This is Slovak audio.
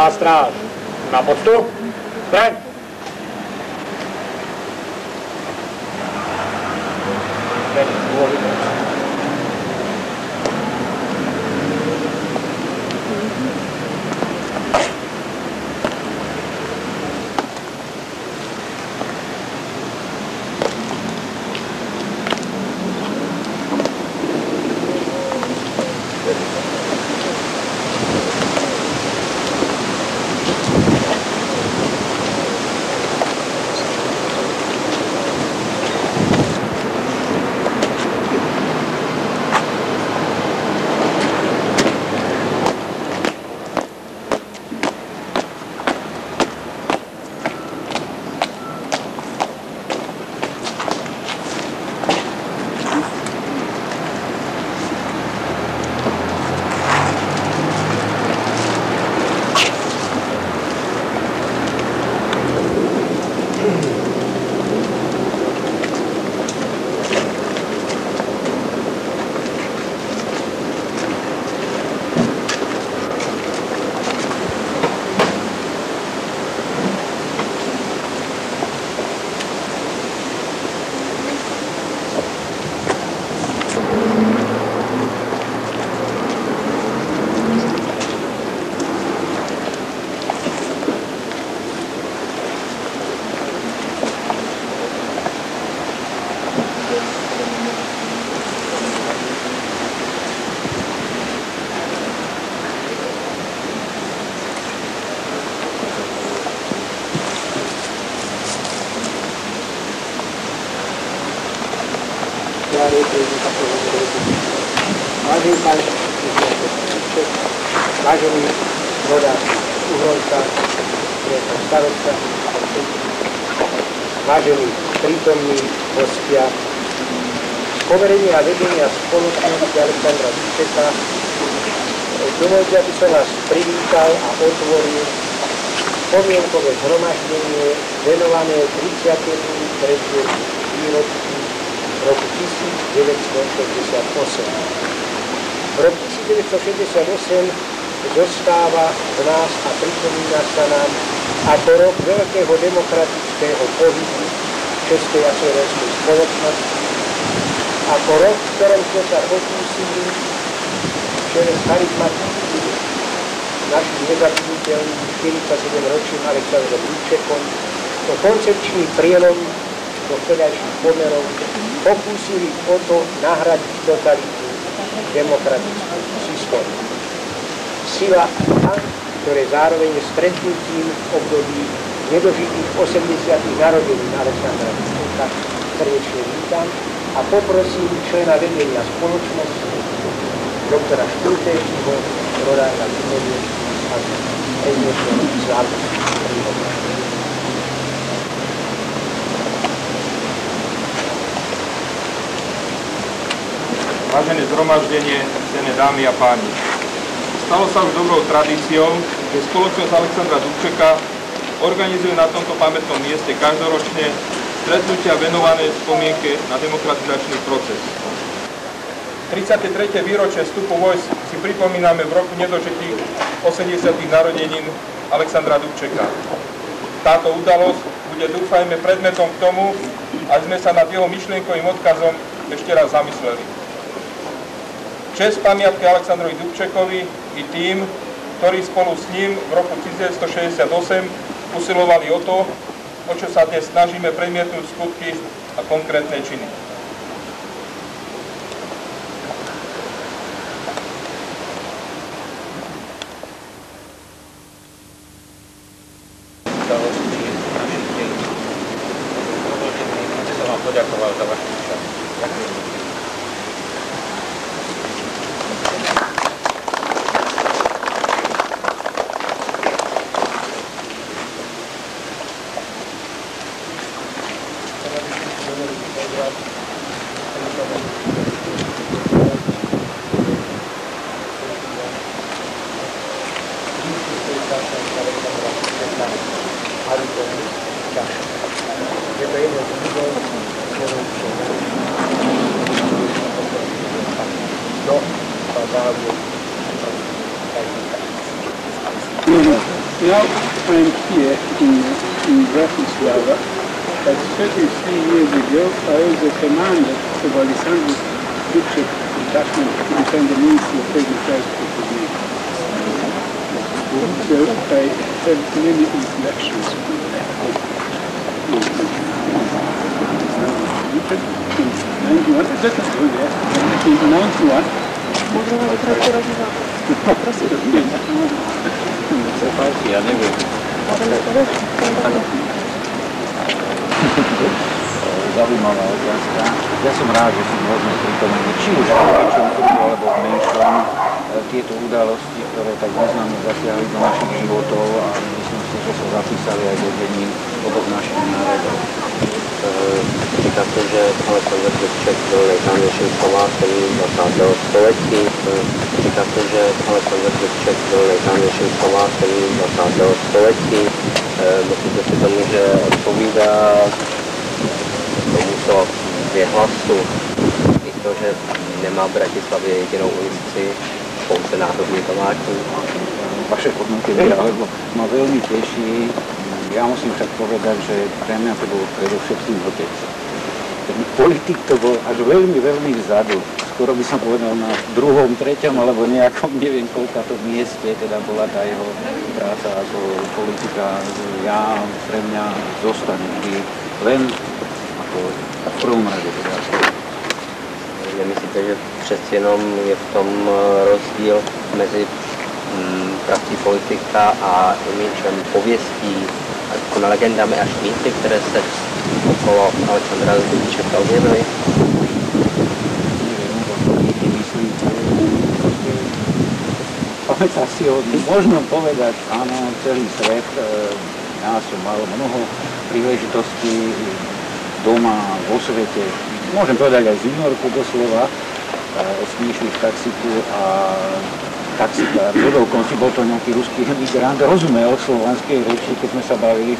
Stráž na postup. Zbraň. Vážený rodák Uhlonca, starosta, vážení prítomní hostia, z poverenia vedenia spoločnosti Alexandra Dubčeka dovoľte, aby som vás privítal a otvoril spomienkové zhromaždenie venované 33. výročí roku 1968. Rok 1968 zostáva v nás a pripomína sa nám ako rok veľkého demokratického pohybu českej a slovenskej spoločnosti, ako rok, v ktorom sme sa pokúsili čelom charizmatickým našim nezapniteľným 47-ročným Alexandrom Dubčekom o koncepčný prielom do vtedajších pomerov pokúsili o to nahradiť totalitu demokratickým systémom. Sila, ktoré zároveň je stretnutím v období nedožitých 80. narodenín Alexandra Dubčeka, srdečne vítam a poprosím člena vedenia spoločnosti, doktora Štultéčiho, rodáka Zimenie, a predniesie slávnosť. Vážené zhromaždenie, cené dámy a páni. Stalo sa už dobrou tradíciou, že spoločnosť Alexandra Dubčeka organizuje na tomto pamätnom mieste každoročne stretnutia venované spomienke na demokratizačný proces. 33. výročie vstupu vojsk si pripomíname v roku nedožitých 80. narodenín Alexandra Dubčeka. Táto udalosť bude, dúfajme, predmetom k tomu, aby sme sa nad jeho myšlienkovým odkazom ešte raz zamysleli. Česť pamiatke Alexandrovi Dubčekovi i tým, ktorí spolu s ním v roku 1968 usilovali o to, o čo sa dnes snažíme premietnúť skutky a konkrétne činy. Poďakoval za vašu účasť. Ďakujem. Now I'm here in Bratislava. As 33 years ago, I was a commander of Alexander Dubček detachment to defend the Ministry of Public Transport of me. So I have many recollections with that. Ja neviem. Zaujímavá otázka. Ja som rád, že si môžeme pripomeniť, či už v väčšom kruhu alebo v menšom, tieto udalosti, ktoré tak významne zasiahli do našich životov a myslím si, že sa zapísali aj do dennín oboch našich národov. Říká se, že Alexandr Dubček byl nejznámějším Slovákem 20. století. Říká se, že Alexandr Dubček byl nejznámějším Slovákem 20. století. Myslíte si tomu, že odpovídá tomuto věhlasu i to, že nemá v Bratislavě jedinou ulici, pouze národní památník? Vaše hodnotenie, alebo ma veľmi teší. Ja musím však povedať, že pre mňa to bol predovšetkým otec. Ten politik to bol až veľmi, veľmi vzadu. Skoro by som povedal na druhom, treťom, alebo nejakom, neviem koľka to mieste, teda bola tá jeho práca ako politika. Ja pre mňa zostane vždy len ako v prvom rade. Nemyslíte, že přeci jenom je v tom rozdíl mezi prací politika a imidžem pověstí, jako legendami až mýty, které se okolo Alexandra Dubčeka objevily? Pamätá si ho, možno povedať, áno, celý svet. Ja som mal mnoho príležitostí doma, vo svete. Môžem povedať aj z New Yorku doslova. Sme išli v taxiku a taxikár, zhodou konci bol to nejaký ruský emigrant, rozumel slovanskej reči, keď sme sa bavili.